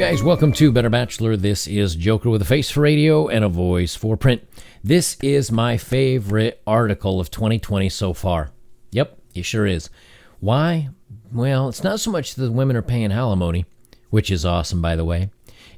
guys, welcome to Better Bachelor. This is Joker with a face for radio and a voice for print. This is my favorite article of 2020 so far. Yep, it sure is. Why? Well, it's not so much that the women are paying alimony, which is awesome, by the way.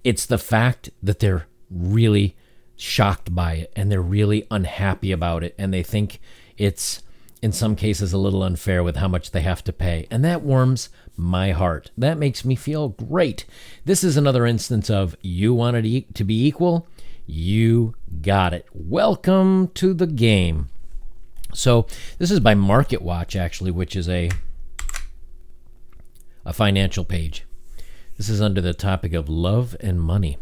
It's the fact that they're really shocked by it and they're really unhappy about it, and they think it's, in some cases, a little unfair with how much they have to pay. And that warms my heart. That makes me feel great. This is another instance of you wanted to be equal, you got it. Welcome to the game. So this is by Market Watch, actually, which is a financial page. This is under the topic of love and money.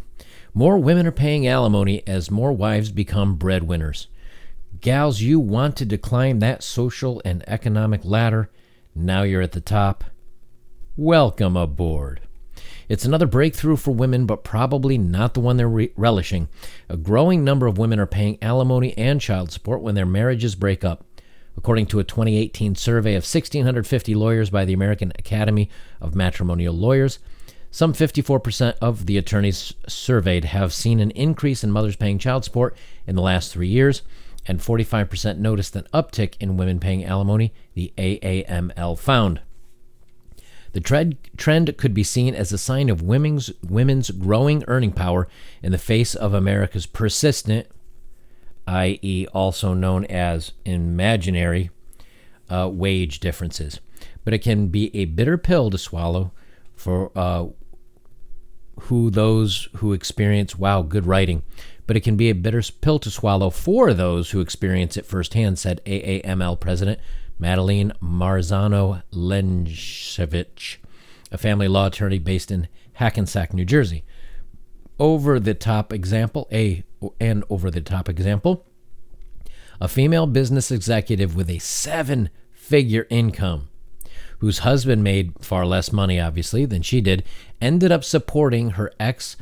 More women are paying alimony as more wives become breadwinners. Gals, you wanted to climb that social and economic ladder. Now you're at the top. Welcome aboard. It's another breakthrough for women, but probably not the one they're relishing. A growing number of women are paying alimony and child support when their marriages break up. According to a 2018 survey of 1,650 lawyers by the American Academy of Matrimonial Lawyers, some 54% of the attorneys surveyed have seen an increase in mothers paying child support in the last 3 years, and 45% noticed an uptick in women paying alimony, the AAML found. The trend could be seen as a sign of women's growing earning power in the face of America's persistent, i.e. also known as imaginary, wage differences. But it can be a bitter pill to swallow for those who experience, good writing. But it can be a bitter pill to swallow for those who experience it firsthand, said AAML President Madeline Marzano-Lenshevich, a family law attorney based in Hackensack, New Jersey. Over-the-top example, a female business executive with a 7-figure income, whose husband made far less money, obviously, than she did, ended up supporting her ex's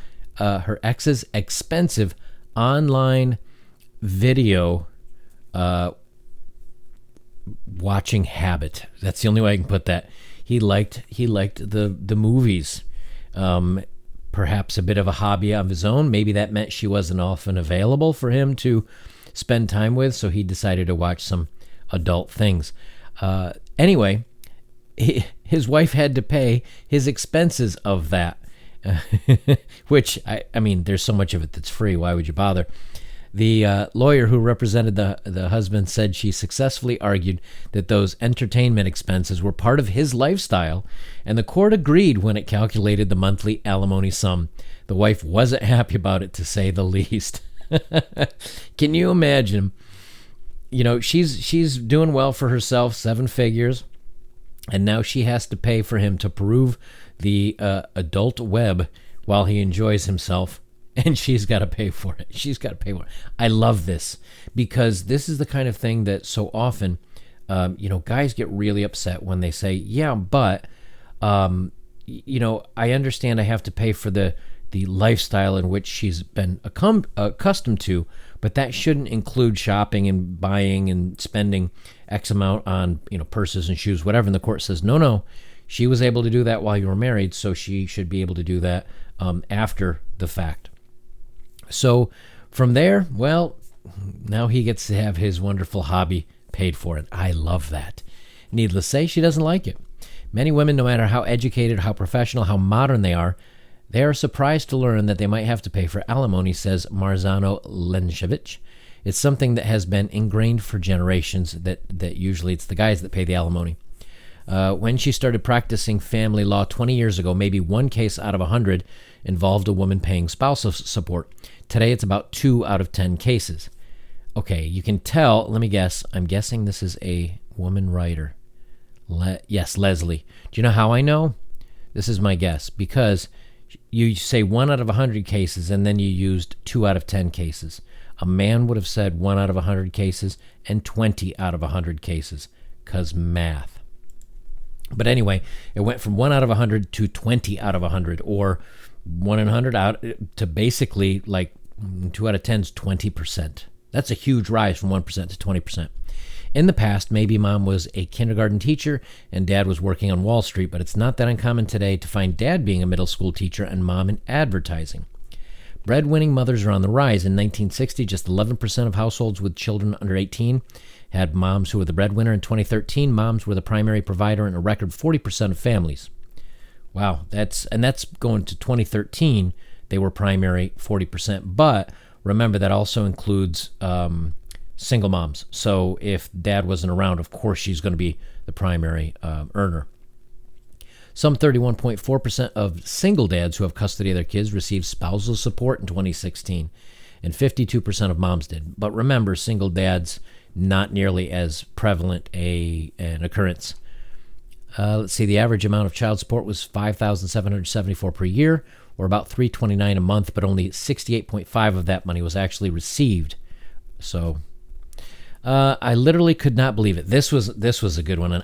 expensive online video watching habit. That's the only way I can put that. He liked the movies. Perhaps a bit of a hobby of his own. Maybe that meant she wasn't often available for him to spend time with, so he decided to watch some adult things. Anyway, his wife had to pay his expenses of that, which, I mean, there's so much of it that's free. Why would you bother? The lawyer who represented the husband said she successfully argued that those entertainment expenses were part of his lifestyle, and the court agreed when it calculated the monthly alimony sum. The wife wasn't happy about it, to say the least. Can you imagine? You know, she's doing well for herself, 7 figures, and now she has to pay for him to peruse the adult web while he enjoys himself. And she's got to pay for it. I love this, because this is the kind of thing that so often, guys get really upset when they say, yeah, but, I understand I have to pay for the lifestyle in which she's been accustomed to, but that shouldn't include shopping and buying and spending X amount on, purses and shoes, whatever. And the court says, no, she was able to do that while you were married, so she should be able to do that after the fact. So from there, well, now he gets to have his wonderful hobby paid for, and I love that. Needless to say, she doesn't like it. Many women, no matter how educated, how professional, how modern they are surprised to learn that they might have to pay for alimony, says Marzano-Lenshevich. It's something that has been ingrained for generations, that usually it's the guys that pay the alimony. When she started practicing family law 20 years ago, maybe 1 case out of 100 involved a woman paying spousal support. Today, it's about 2 out of 10 cases. Okay, you can tell. Let me guess. I'm guessing this is a woman writer. Yes, Leslie. Do you know how I know? This is my guess. Because you say 1 out of 100 cases, and then you used 2 out of 10 cases. A man would have said 1 out of 100 cases and 20 out of 100 cases, because math. But anyway, it went from 1 out of 100 to 20 out of 100, or 1 in 100 out to basically like 2 out of 10 is 20%. That's a huge rise from 1% to 20%. In the past, maybe mom was a kindergarten teacher and dad was working on Wall Street, but it's not that uncommon today to find dad being a middle school teacher and mom in advertising. Breadwinning mothers are on the rise. In 1960, just 11% of households with children under 18 had moms who were the breadwinner. In 2013, moms were the primary provider in a record 40% of families. Wow, that's going to 2013. They were primary 40%, but remember that also includes single moms. So if dad wasn't around, of course she's going to be the primary earner. Some 31.4% of single dads who have custody of their kids received spousal support in 2016, and 52% of moms did. But remember, single dads, not nearly as prevalent an occurrence. Let's see, the average amount of child support was $5,774 per year, or about $329 a month, but only 68.5% of that money was actually received. So I literally could not believe it. This was a good one, and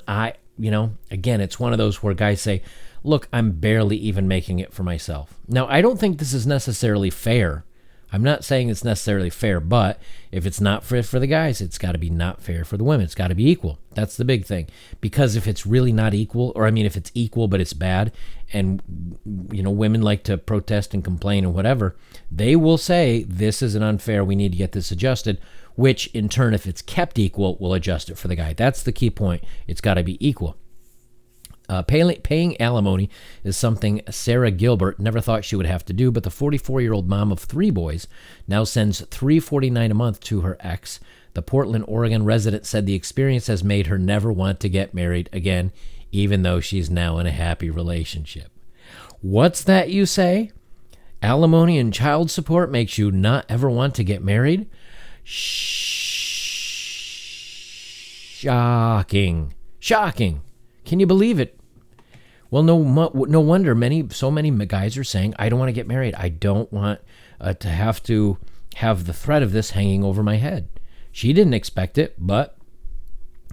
again, it's one of those where guys say, look, I'm barely even making it for myself. Now, I don't think this is necessarily fair. I'm not saying it's necessarily fair, but if it's not fair for the guys, it's got to be not fair for the women. It's got to be equal. That's the big thing. Because if it's really not equal, if it's equal but it's bad, and women like to protest and complain and whatever, they will say this isn't unfair. We need to get this adjusted. Which in turn, if it's kept equal, will adjust it for the guy. That's the key point. It's got to be equal. Paying alimony is something Sarah Gilbert never thought she would have to do, but the 44-year-old mom of 3 boys now sends $349 a month to her ex. The Portland, Oregon resident said the experience has made her never want to get married again, even though she's now in a happy relationship. What's that you say? Alimony and child support makes you not ever want to get married? Shocking. Can you believe it? Well, no wonder so many guys are saying, I don't want to get married. I don't want to have the threat of this hanging over my head. She didn't expect it, but,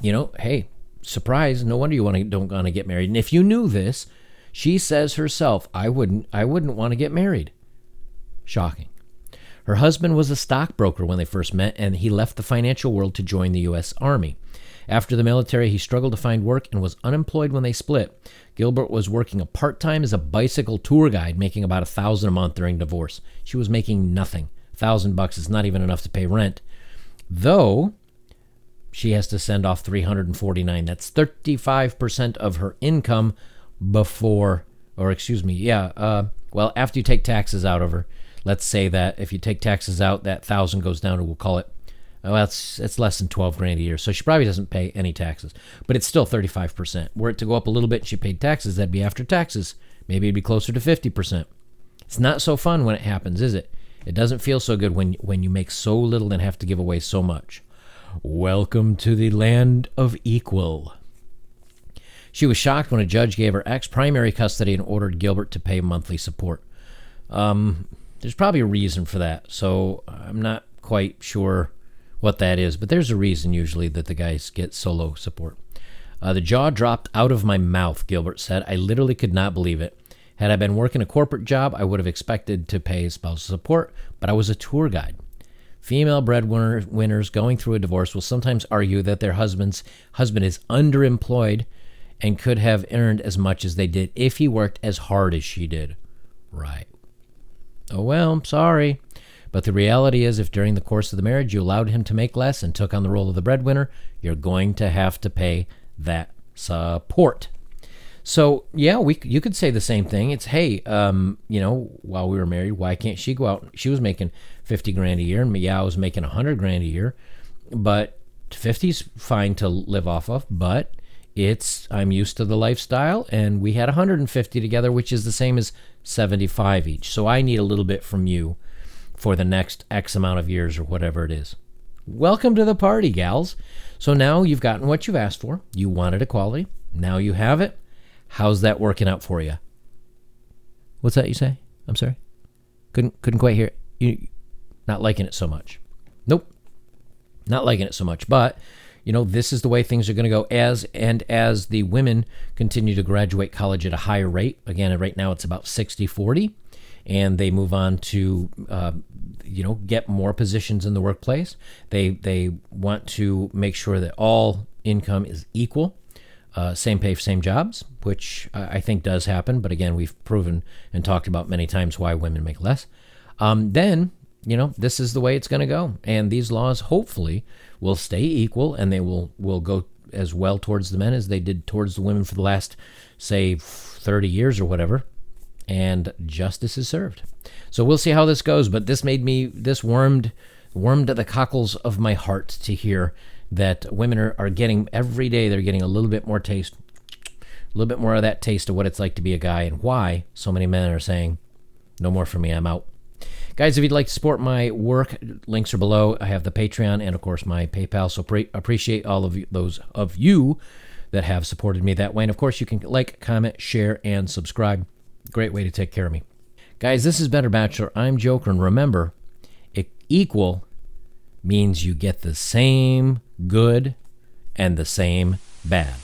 hey, surprise, no wonder you don't want to get married. And if you knew this, she says herself, I wouldn't want to get married. Shocking. Her husband was a stockbroker when they first met, and he left the financial world to join the U.S. Army. After the military, he struggled to find work and was unemployed when they split. Gilbert was working part-time as a bicycle tour guide, making about $1,000 a month during divorce. She was making nothing. $1,000 is not even enough to pay rent. Though she has to send off $349. That's 35% of her income after you take taxes out of her. Let's say that if you take taxes out, that $1,000 goes down to, we'll call it, it's less than $12,000 a year. So she probably doesn't pay any taxes, but it's still 35%. Were it to go up a little bit and she paid taxes, that'd be after taxes. Maybe it'd be closer to 50%. It's not so fun when it happens, is it? It doesn't feel so good when you make so little and have to give away so much. Welcome to the land of equal. She was shocked when a judge gave her ex primary custody and ordered Gilbert to pay monthly support. There's probably a reason for that, so I'm not quite sure what that is, but there's a reason usually that the guys get solo support. The jaw dropped out of my mouth, Gilbert said. I literally could not believe it. Had I been working a corporate job, I would have expected to pay spousal support, but I was a tour guide. Female breadwinners going through a divorce will sometimes argue that their husband is underemployed and could have earned as much as they did if he worked as hard as she did. Right. Oh, well, I'm sorry. But the reality is, if during the course of the marriage you allowed him to make less and took on the role of the breadwinner, you're going to have to pay that support. So, yeah, you could say the same thing. It's, hey, while we were married, why can't she go out? She was making $50,000 a year, and I was making $100,000 a year. But 50's fine to live off of, but I'm used to the lifestyle, and we had 150 together, which is the same as 75 each. So I need a little bit from you for the next X amount of years or whatever it is. Welcome to the party, gals. So now you've gotten what you've asked for. You wanted equality. Now you have it. How's that working out for you? What's that you say? I'm sorry. Couldn't quite hear it. You not liking it so much. Nope. Not liking it so much. But, this is the way things are going to go as the women continue to graduate college at a higher rate. Again, right now it's about 60-40. And they move on to, get more positions in the workplace. They want to make sure that all income is equal, same pay for same jobs, which I think does happen. But again, we've proven and talked about many times why women make less. Then this is the way it's going to go, and these laws hopefully will stay equal, and they will go as well towards the men as they did towards the women for the last, say, 30 years or whatever, and justice is served. So we'll see how this goes, but this warmed the cockles of my heart to hear that women are getting, every day they're getting a little bit more of that taste of what it's like to be a guy, and why so many men are saying, no more for me, I'm out. Guys, if you'd like to support my work, links are below. I have the Patreon and, of course, my PayPal. So appreciate all of those of you that have supported me that way. And, of course, you can like, comment, share, and subscribe. Great way to take care of me. Guys, this is Better Bachelor. I'm Joker. And remember, equal means you get the same good and the same bad.